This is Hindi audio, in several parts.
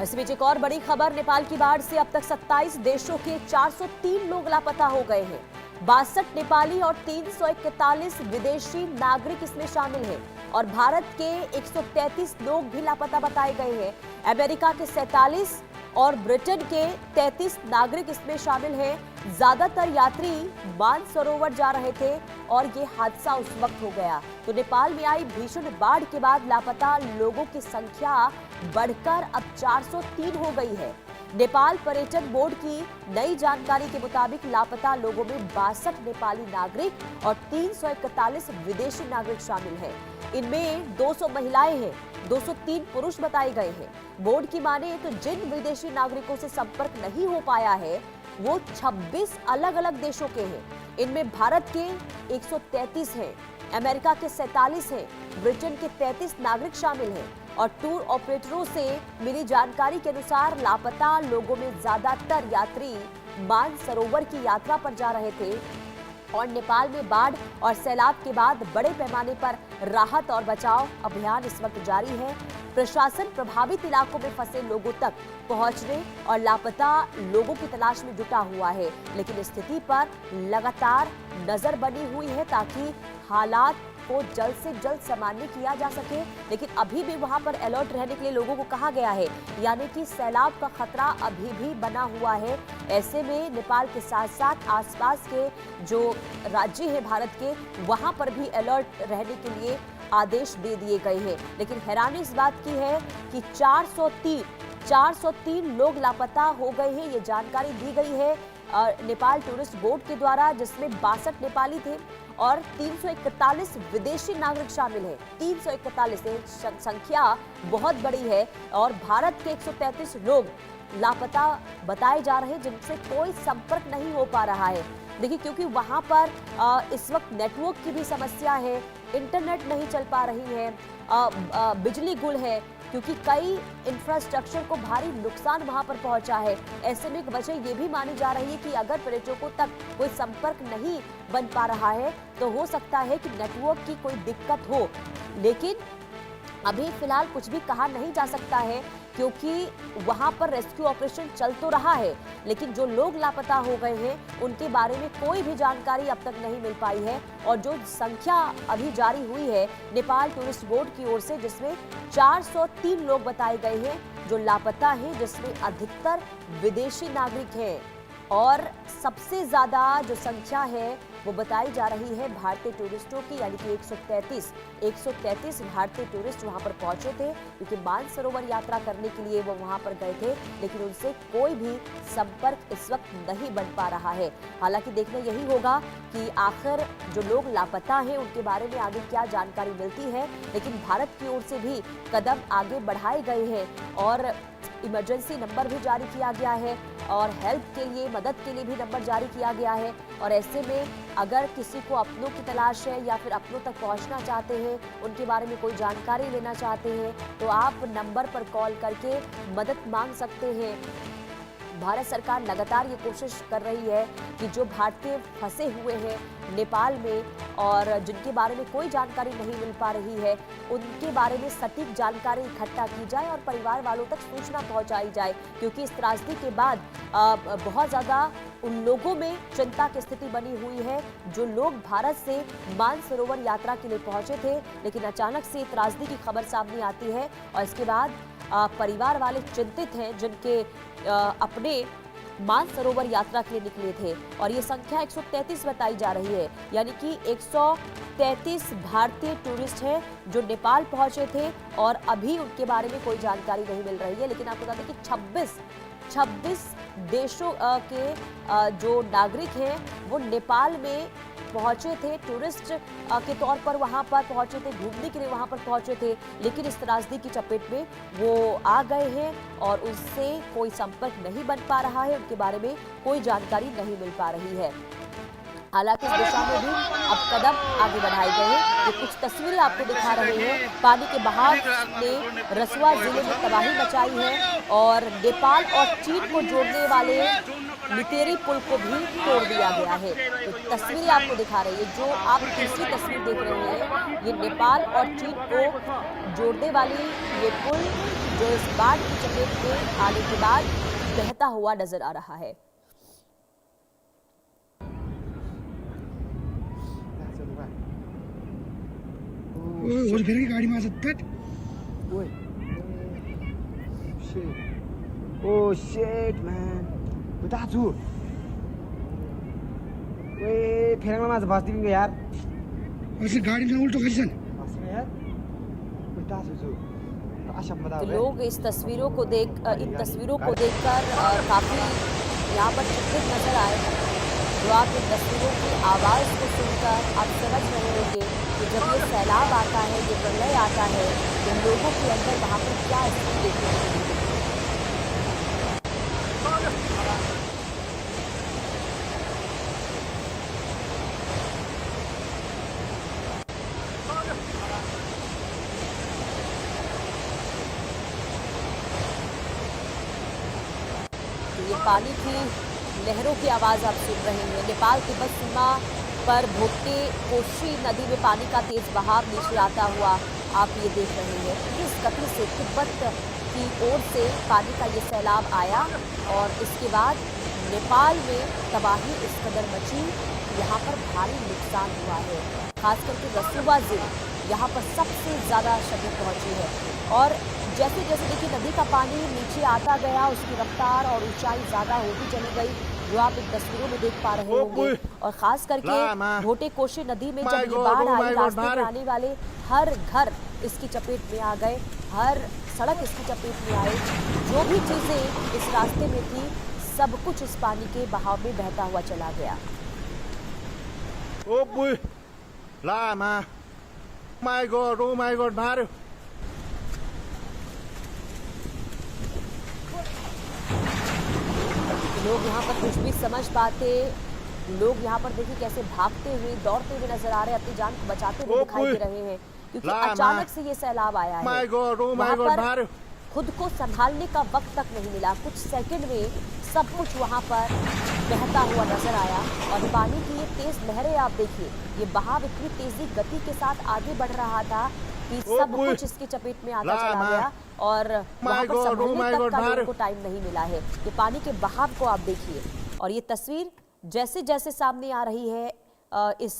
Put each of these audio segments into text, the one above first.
इस बीच एक और बड़ी खबर, नेपाल की बाढ़ से अब तक 27 देशों के 403 लोग लापता हो गए हैं। 62 नेपाली और 341 विदेशी नागरिक इसमें शामिल हैं और भारत के 133 लोग भी लापता बताए गए हैं। अमेरिका के 47 और ब्रिटेन के 33 नागरिक इसमें शामिल हैं। ज्यादातर यात्री मानसरोवर जा रहे थे और ये हादसा उस वक्त हो गया। तो नेपाल में आई भीषण बाढ़ के बाद लापता लोगों की संख्या बढ़कर अब 403 हो गई है। नेपाल पर्यटन बोर्ड की नई जानकारी के मुताबिक लापता लोगों में 62 नेपाली नागरिक और 341 विदेशी नागरिक शामिल हैं। इनमें 200 महिलाएं हैं, 203 पुरुष बताए गए हैं। बोर्ड की माने तो जिन विदेशी नागरिकों से संपर्क नहीं हो पाया है वो 26 अलग अलग देशों के हैं। इनमें भारत के 133 हैं, अमेरिका के 47 हैं, ब्रिटेन के 33 नागरिक शामिल हैं और टूर ऑपरेटरों से मिली जानकारी के अनुसार लापता लोगों में ज्यादातर यात्री मानसरोवर की यात्रा पर जा रहे थे और नेपाल में बाढ़ और सैलाब के बाद बड़े पैमाने पर राहत और बचाव अभियान इस वक्त जारी है। प्रशासन प्रभावित इलाकों में फंसे लोगों तक पहुंचने और लापता लोगों की तलाश में जुटा हुआ है, लेकिन स्थिति पर लगातार नजर बनी हुई है ताकि हालात को जल्द से जल्द सामान्य किया जा सके। लेकिन अभी भी वहां पर अलर्ट रहने के लिए लोगों को कहा गया है, यानी कि सैलाब का खतरा अभी भी बना हुआ है। ऐसे में नेपाल के साथ साथ आसपास के जो राज्य हैं भारत के, वहां पर भी अलर्ट रहने के लिए आदेश दे दिए गए हैं। लेकिन हैरानी इस बात की है कि 403 लोग लापता हो गए हैं। ये जानकारी दी गई है नेपाल टूरिस्ट बोर्ड के द्वारा, जिसमें 62 नेपाली थे और 341 विदेशी नागरिक शामिल हैं। 341 संख्या बहुत बड़ी है और भारत के 133 लोग लापता बताए जा रहे हैं जिनसे कोई संपर्क नहीं हो पा रहा है। देखिए, क्योंकि वहां पर इस वक्त नेटवर्क की भी समस्या है, इंटरनेट नहीं चल पा रही है, बिजली गुल है, क्योंकि कई इंफ्रास्ट्रक्चर को भारी नुकसान वहां पर पहुंचा है। ऐसे में एक वजह ये भी मानी जा रही है कि अगर पर्यटकों तक कोई संपर्क नहीं बन पा रहा है तो हो सकता है कि नेटवर्क की कोई दिक्कत हो। लेकिन अभी फिलहाल कुछ भी कहा नहीं जा सकता है क्योंकि वहां पर रेस्क्यू ऑपरेशन चल तो रहा है, लेकिन जो लोग लापता हो गए हैं उनके बारे में कोई भी जानकारी अब तक नहीं मिल पाई है। और जो संख्या अभी जारी हुई है नेपाल टूरिस्ट बोर्ड की ओर से, जिसमें 403 लोग बताए गए हैं जो लापता हैं, जिसमें अधिकतर विदेशी नागरिक हैं और सबसे ज्यादा जो संख्या है वो बताई जा रही है भारतीय टूरिस्टों की, यानी कि 133 भारतीय टूरिस्ट वहां पर पहुंचे थे क्योंकि मानसरोवर यात्रा करने के लिए वो वहां पर गए थे, लेकिन उनसे कोई भी संपर्क इस वक्त नहीं बन पा रहा है। हालांकि देखना यही होगा कि आखिर जो लोग लापता हैं उनके बारे में आगे क्या जानकारी मिलती है। लेकिन भारत की ओर से भी कदम आगे बढ़ाए गए हैं और इमरजेंसी नंबर भी जारी किया गया है और हेल्प के लिए, मदद के लिए भी नंबर जारी किया गया है। और ऐसे में अगर किसी को अपनों की तलाश है या फिर अपनों तक पहुंचना चाहते हैं, उनके बारे में कोई जानकारी लेना चाहते हैं, तो आप नंबर पर कॉल करके मदद मांग सकते हैं। भारत सरकार लगातार ये कोशिश कर रही है कि जो भारतीय फंसे हुए हैं नेपाल में और जिनके बारे में कोई जानकारी नहीं मिल पा रही है, उनके बारे में सटीक जानकारी इकट्ठा की जाए और परिवार वालों तक सूचना पहुंचाई जाए, क्योंकि इस त्रासदी के बाद बहुत ज़्यादा उन लोगों में चिंता की स्थिति बनी हुई है जो लोग भारत से मानसरोवर यात्रा के लिए पहुंचे थे, लेकिन अचानक से त्रासदी की खबर सामने आती है और इसके बाद परिवार वाले चिंतित हैं जिनके अपने मानसरोवर यात्रा के लिए निकले थे। और ये संख्या 133 बताई जा रही है, यानी कि 133 भारतीय टूरिस्ट हैं जो नेपाल पहुंचे थे और अभी उनके बारे में कोई जानकारी नहीं मिल रही है। लेकिन आपको बता दें कि 26 देशों के जो नागरिक हैं वो नेपाल में पहुंचे थे, टूरिस्ट के तौर पर वहां पर पहुंचे थे, घूमने के लिए वहां पर पहुंचे थे, लेकिन इस त्रासदी की चपेट में वो आ गए हैं और उससे कोई संपर्क नहीं बन पा रहा है, उनके बारे में कोई जानकारी नहीं मिल पा रही है। हालांकि इस दिशा में भी अब कदम आगे बढ़ाए गए हैं। ये कुछ तस्वीरें आपको दिखा रहे हैं। पानी के बहाव ने रसुआ जिले में तबाही मचाई है और नेपाल और चीन को जोड़ने वाले लितेरी पुल को भी तोड़ दिया गया है। तो तस्वीरें आपको दिखा रही है, जो आप तीसरी तस्वीर देख रहे हैं, ये नेपाल और चीन को जोड़ने वाली ये पुल जो इस बाढ़ की चपेट में आने के बाद बहता हुआ नजर आ रहा है। गाड़ी में Oh shit man. Betazu. Weh, फेरंगला माझं भास दिंगे यार. ऐसे गाड़ी में उल्टो कैसे भास में यार. Betazu जो. आशा बता. तो लोग इस तस्वीरों को इन तस्वीरों को देखकर काफी यहाँ पर चिंतित नजर आए। जो आप इन तस्वीरों की आवाज को सुनकर आप समझ रहे होंगे कि जब ये सैलाब आता है, ये प्रलय आता है, तो लोगों के अंदर वहां पर क्या स्थिति देखने को मिलती है। ये पानी की लहरों की आवाज आप सुन रहे हैं। नेपाल तिब्बत सीमा पर भोटे कोशी नदी में पानी का तेज बहाव नीचे आता हुआ आप ये देख रहे हैं। किस गति से तिब्बत की ओर से पानी का ये सैलाब आया और इसके बाद नेपाल में तबाही इस कदर मची, यहाँ पर भारी नुकसान हुआ है। खास करके रसुवा जिले यहाँ पर सबसे ज़्यादा क्षति पहुंची है। और जैसे जैसे देखिए नदी का पानी नीचे आता गया, उसकी रफ्तार और ऊंचाई ज़्यादा होती चली गई, जो आप इन तस्वीरों में देख पा रहे होंगे। और खास करके भोटे कोशी नदी में जब ये बाढ़ आई, रास्ते में आने वाले हर घर इसकी चपेट में आ गए, हर सड़क इसकी चपेट में आई। जो भी चीज़ें इस रास्ते में थी, सब कुछ इस पानी के बहाव में बहता हुआ चला गया। लोग यहाँ पर कुछ भी समझ पाते, लोग यहाँ पर देखिए कैसे भागते हुए दौड़ते हुए नजर आ रहे हैं, अपनी जान को बचाते हुए दिखाई दे रहे हैं, क्योंकि अचानक से ये सैलाब आया है। वहाँ पर खुद को संभालने का वक्त तक नहीं मिला, कुछ सेकंड में सब कुछ वहाँ पर बहता हुआ नजर आया। और पानी की ये तेज लहरें आप देखिए, ये बहाव इतनी तेजी गति के साथ आगे बढ़ रहा था कि सब कुछ इसकी चपेट में आता चला गया और वहाँ पर संभलने तक का लोगों को टाइम नहीं मिला है। ये पानी के बहाव को आप देखिए और ये तस्वीर जैसे जैसे सामने आ रही है इस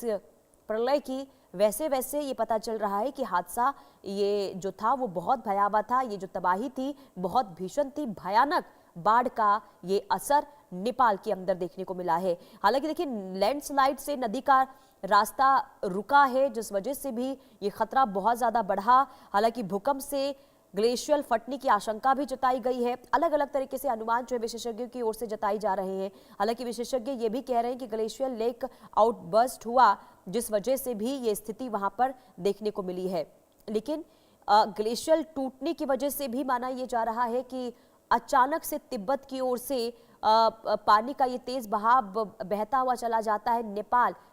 प्रलय की, वैसे वैसे ये पता चल रहा है कि हादसा ये जो था वो बहुत भयावह था। ये जो तबाही थी बहुत भीषण थी, भयानक बाढ़ का ये असर नेपाल के अंदर देखने को मिला है। हालांकि देखिए लैंडस्लाइड से नदी का रास्ता रुका है, जिस वजह से भी ये खतरा बहुत ज्यादा बढ़ा। हालांकि भूकंप से ग्लेशियर फटने की आशंका भी जताई गई है। अलग अलग तरीके से अनुमान जो है विशेषज्ञों की ओर से जताई जा रहे हैं। हालांकि विशेषज्ञ ये भी कह रहे हैं कि ग्लेशियर लेक आउटबर्स्ट हुआ, जिस वजह से भी ये स्थिति वहां पर देखने को मिली है। लेकिन ग्लेशियर टूटने की वजह से भी माना यह जा रहा है कि अचानक से तिब्बत की ओर से पानी का ये तेज बहाव बहता हुआ चला जाता है,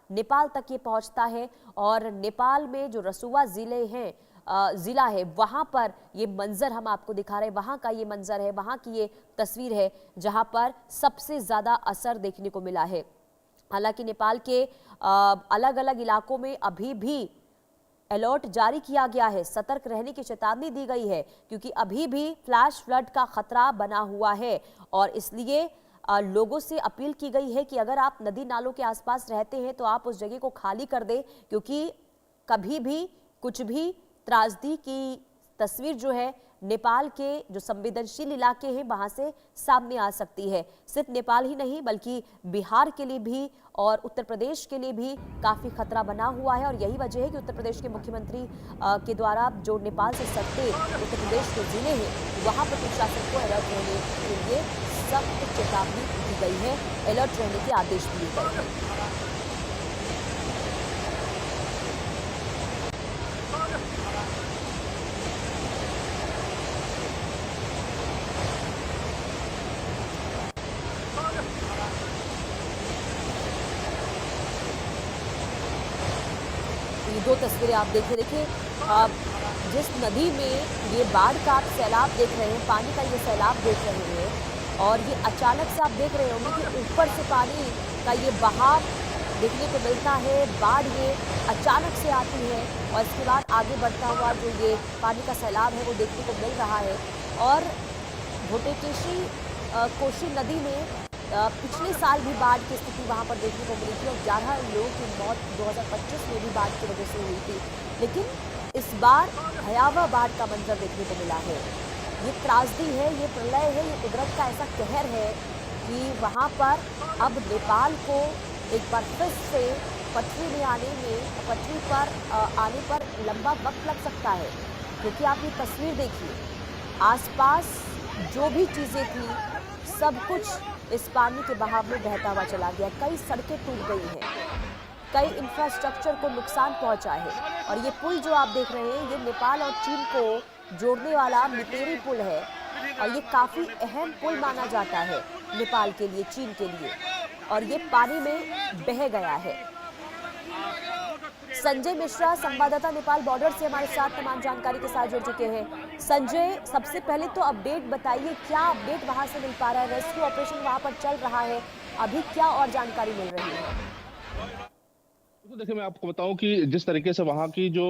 नेपाल तक ये पहुंचता है। और नेपाल में जो रसुवा जिला है वहां पर ये मंजर हम आपको दिखा रहे हैं, वहां का ये मंजर है, वहां की ये तस्वीर है जहां पर सबसे ज्यादा असर देखने को मिला है। हालांकि नेपाल के अलग अलग इलाकों में अभी भी अलर्ट जारी किया गया है, सतर्क रहने की चेतावनी दी गई है, क्योंकि अभी भी फ्लैश फ्लड का खतरा बना हुआ है। और इसलिए लोगों से अपील की गई है कि अगर आप नदी नालों के आसपास रहते हैं तो आप उस जगह को खाली कर दें, क्योंकि कभी भी कुछ भी त्रासदी की तस्वीर जो है नेपाल के जो संवेदनशील इलाके हैं वहां से सामने आ सकती है। सिर्फ नेपाल ही नहीं बल्कि बिहार के लिए भी और उत्तर प्रदेश के लिए भी काफी खतरा बना हुआ है। और यही वजह है कि उत्तर प्रदेश के मुख्यमंत्री के द्वारा जो नेपाल से सटते उत्तर प्रदेश के जिले हैं वहां पर प्रशासन को अलर्ट रहने के लिए सख्त चेतावनी दी गई है, अलर्ट रहने के आदेश दिए गए हैं। दो तस्वीरें आप देखिए जिस नदी में ये बाढ़ का आप सैलाब देख रहे हैं, पानी का ये सैलाब देख रहे हैं, और ये अचानक से आप देख रहे होंगे कि ऊपर से पानी का ये बहाव देखने को मिलता है। बाढ़ ये अचानक से आती है और इसके बाद आगे बढ़ता हुआ जो ये पानी का सैलाब है वो देखने को मिल रहा है। और भोटेकेशी कोशी नदी में पिछले साल भी बाढ़ की स्थिति वहां पर देखने को मिली थी और 11 लोगों की मौत 2025 में भी बाढ़ की वजह से हुई थी। लेकिन इस बार भयावह बाढ़ का मंजर देखने को मिला है। ये त्रासदी है, ये प्रलय है, ये कुदरत का ऐसा कहर है कि वहां पर अब नेपाल को एक बार फिर से पटरी पर आने पर लंबा वक्त लग सकता है। क्योंकि आप ये तस्वीर देखिए, आसपास जो भी चीजें थी सब कुछ इस पानी के बहाव में बहता हुआ चला गया। कई सड़कें टूट गई हैं, कई इंफ्रास्ट्रक्चर को नुकसान पहुंचा है। और ये पुल जो आप देख रहे हैं, ये नेपाल और चीन को जोड़ने वाला मितेरी पुल है और ये काफी अहम पुल माना जाता है नेपाल के लिए, चीन के लिए, और ये पानी में बह गया है। संजय मिश्रा संवाददाता नेपाल बॉर्डर से हमारे साथ तमाम जानकारी के साथ जुड़ चुके हैं। संजय, सबसे पहले तो अपडेट बताइए, क्या अपडेट वहां से मिल पा रहा है? रेस्क्यू ऑपरेशन वहां पर चल रहा है, अभी क्या और जानकारी मिल रही है? तो देखिए, मैं आपको बताऊं कि जिस तरीके से वहां की जो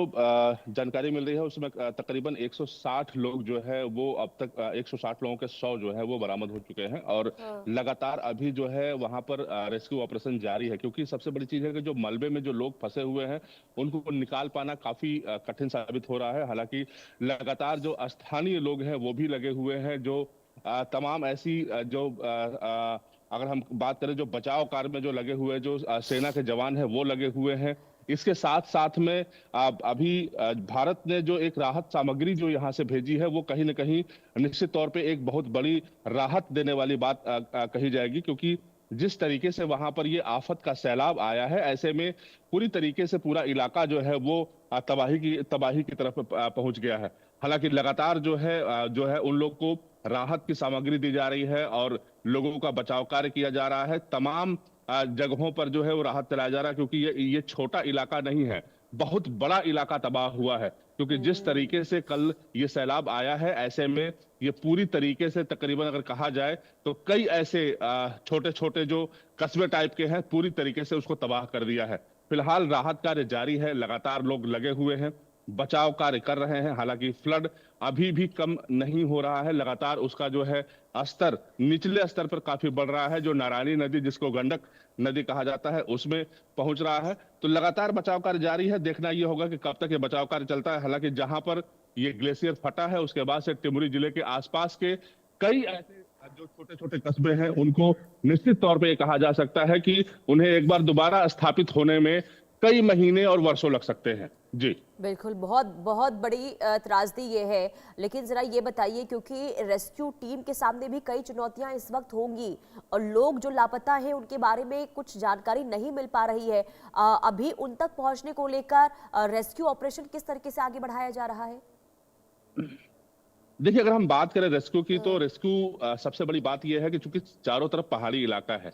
जानकारी मिल रही है उसमें तकरीबन 160 लोग जो है वो अब तक 160 लोगों के 100 जो है वो बरामद हो चुके हैं और लगातार अभी जो है वहां पर रेस्क्यू ऑपरेशन जारी है। क्योंकि सबसे बड़ी चीज है कि जो मलबे में जो लोग फंसे हुए हैं उनको निकाल पाना काफी कठिन साबित हो रहा है। हालांकि लगातार जो स्थानीय लोग हैं वो भी लगे हुए हैं, जो तमाम ऐसी जो अगर हम बात करें जो बचाव कार्य में जो लगे हुए जो सेना के जवान हैं वो लगे हुए हैं। इसके साथ साथ में अभी भारत ने जो एक राहत सामग्री जो यहाँ से भेजी है वो कहीं न कहीं निश्चित तौर पे एक बहुत बड़ी राहत देने वाली बात कही जाएगी। क्योंकि जिस तरीके से वहां पर ये आफत का सैलाब आया है, ऐसे में पूरी तरीके से पूरा इलाका जो है वो तबाही की तरफ पहुंच गया है। हालांकि लगातार जो है उन लोग को राहत की सामग्री दी जा रही है और लोगों का बचाव कार्य किया जा रहा है। तमाम जगहों पर जो है वो राहत चलाया जा रहा है, क्योंकि ये छोटा इलाका नहीं है, बहुत बड़ा इलाका तबाह हुआ है। क्योंकि जिस तरीके से कल ये सैलाब आया है, ऐसे में ये पूरी तरीके से तकरीबन अगर कहा जाए तो कई ऐसे छोटे छोटे जो कस्बे टाइप के हैं पूरी तरीके से उसको तबाह कर दिया है। फिलहाल राहत कार्य जारी है, लगातार लोग लगे हुए हैं, बचाव कार्य कर रहे हैं। हालांकि फ्लड अभी भी कम नहीं हो रहा है, लगातार उसका जो है स्तर निचले स्तर पर काफी बढ़ रहा है। जो नारायणी नदी, जिसको गंडक नदी कहा जाता है, उसमें पहुंच रहा है। तो लगातार बचाव कार्य जारी है, देखना यह होगा कि कब तक ये बचाव कार्य चलता है। हालांकि जहां पर ये ग्लेशियर फटा है उसके बाद से टिमोरी जिले के आसपास के कई ऐसे जो छोटे छोटे कस्बे हैं उनको निश्चित तौर पर कहा जा सकता है कि उन्हें एक बार दोबारा स्थापित होने में कई महीने और वर्षों लग सकते हैं। जी बिल्कुल, बहुत बहुत बड़ी त्रासदी ये है। लेकिन जरा ये बताइए, क्योंकि रेस्क्यू टीम के सामने भी कई चुनौतियां इस वक्त होंगी और लोग जो लापता हैं उनके बारे में कुछ जानकारी नहीं मिल पा रही है, अभी उन तक पहुंचने को लेकर रेस्क्यू ऑपरेशन किस तरीके से आगे बढ़ाया जा रहा है? देखिए, अगर हम बात करें रेस्क्यू की तो रेस्क्यू सबसे बड़ी बात यह है कि चूंकि चारों तरफ पहाड़ी इलाका है,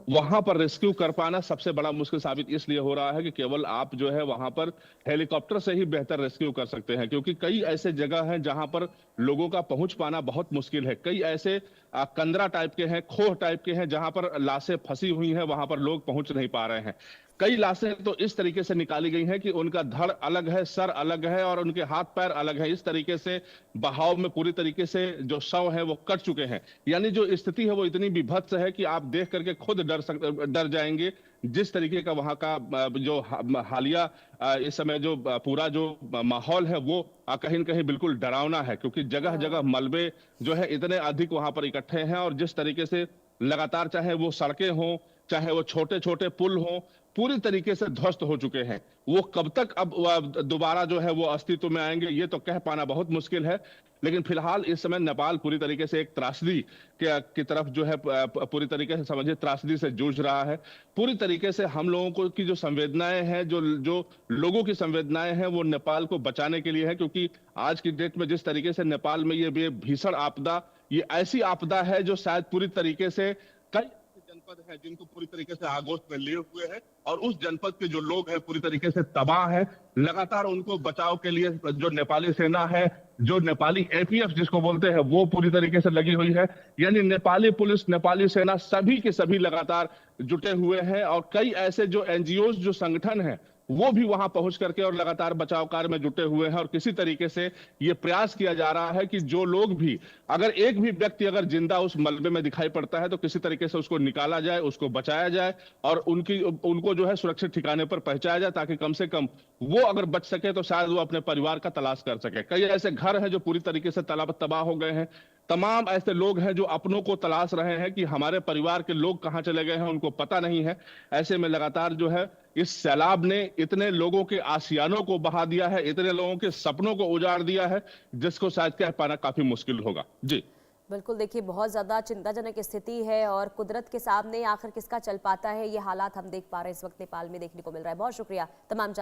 वहां पर रेस्क्यू कर पाना सबसे बड़ा मुश्किल साबित इसलिए हो रहा है कि केवल आप जो है वहां पर हेलीकॉप्टर से ही बेहतर रेस्क्यू कर सकते हैं। क्योंकि कई ऐसे जगह हैं जहां पर लोगों का पहुंच पाना बहुत मुश्किल है। कई ऐसे कंदरा टाइप के हैं, खोह टाइप के हैं, जहां पर लाशें फंसी हुई हैं, वहां पर लोग पहुंच नहीं पा रहे हैं। कई लाशें तो इस तरीके से निकाली गई हैं कि उनका धड़ अलग है, सर अलग है और उनके हाथ पैर अलग है। इस तरीके से बहाव में पूरी तरीके से जो शव है वो कट चुके हैं। यानी जो स्थिति है वो इतनी विभत्स है कि आप देख करके खुद डर जाएंगे। जिस तरीके का वहां का जो हालिया इस समय जो पूरा जो माहौल है वो कहीं न कहीं बिल्कुल डरावना है। क्योंकि जगह जगह मलबे जो है इतने अधिक वहां पर इकट्ठे हैं और जिस तरीके से लगातार चाहे वो सड़कें हों, चाहे वो छोटे छोटे पुल हों, पूरी तरीके से ध्वस्त हो चुके हैं। वो कब तक अब दोबारा जो है वो अस्तित्व में आएंगे ये तो कह पाना बहुत मुश्किल है। लेकिन फिलहाल इस समय नेपाल पूरी तरीके से एक त्रासदी की तरफ जो है पूरी तरीके से समझिए त्रासदी से जूझ रहा है। पूरी तरीके से हम लोगों को की जो संवेदनाएं हैं, जो लोगों की संवेदनाएं हैं वो नेपाल को बचाने के लिए है। क्योंकि आज की डेट में जिस तरीके से नेपाल में ये भीषण आपदा, ये ऐसी आपदा है जो शायद पूरी तरीके से कई जनपद है जिनको पूरी तरीके से आगोश में लिए हुए हैं और उस जनपद के जो लोग हैं पूरी तरीके से तबाह है। लगातार उनको बचाव के लिए जो नेपाली सेना है, जो नेपाली एपीएफ जिसको बोलते हैं, वो पूरी तरीके से लगी हुई है। यानी नेपाली पुलिस, नेपाली सेना सभी के सभी लगातार जुटे हुए हैं और कई ऐसे जो एनजीओ जो संगठन हैं वो भी वहां पहुंच करके और लगातार बचाव कार्य में जुटे हुए हैं। और किसी तरीके से ये प्रयास किया जा रहा है कि जो लोग भी, अगर एक भी व्यक्ति अगर जिंदा उस मलबे में दिखाई पड़ता है तो किसी तरीके से उसको निकाला जाए, उसको बचाया जाए और उनको जो है सुरक्षित ठिकाने पर पहुंचाया जाए, ताकि कम से कम वो अगर बच सके तो शायद वो अपने परिवार का तलाश कर सके। कई ऐसे घर हैं जो पूरी तरीके से तबाह हो गए हैं। तमाम ऐसे लोग हैं जो अपनों को तलाश रहे हैं कि हमारे परिवार के लोग कहां चले गए हैं, उनको पता नहीं है। ऐसे में लगातार जो है इस सैलाब ने इतने लोगों के आशियानों को बहा दिया है, इतने लोगों के सपनों को उजाड़ दिया है, जिसको शायद कह पाना काफी मुश्किल होगा। जी बिल्कुल, देखिए बहुत ज्यादा चिंताजनक स्थिति है और कुदरत के सामने आखिर किसका चल पाता है, ये हालात हम देख पा रहे हैं इस वक्त नेपाल में देखने को मिल रहा है। बहुत शुक्रिया तमाम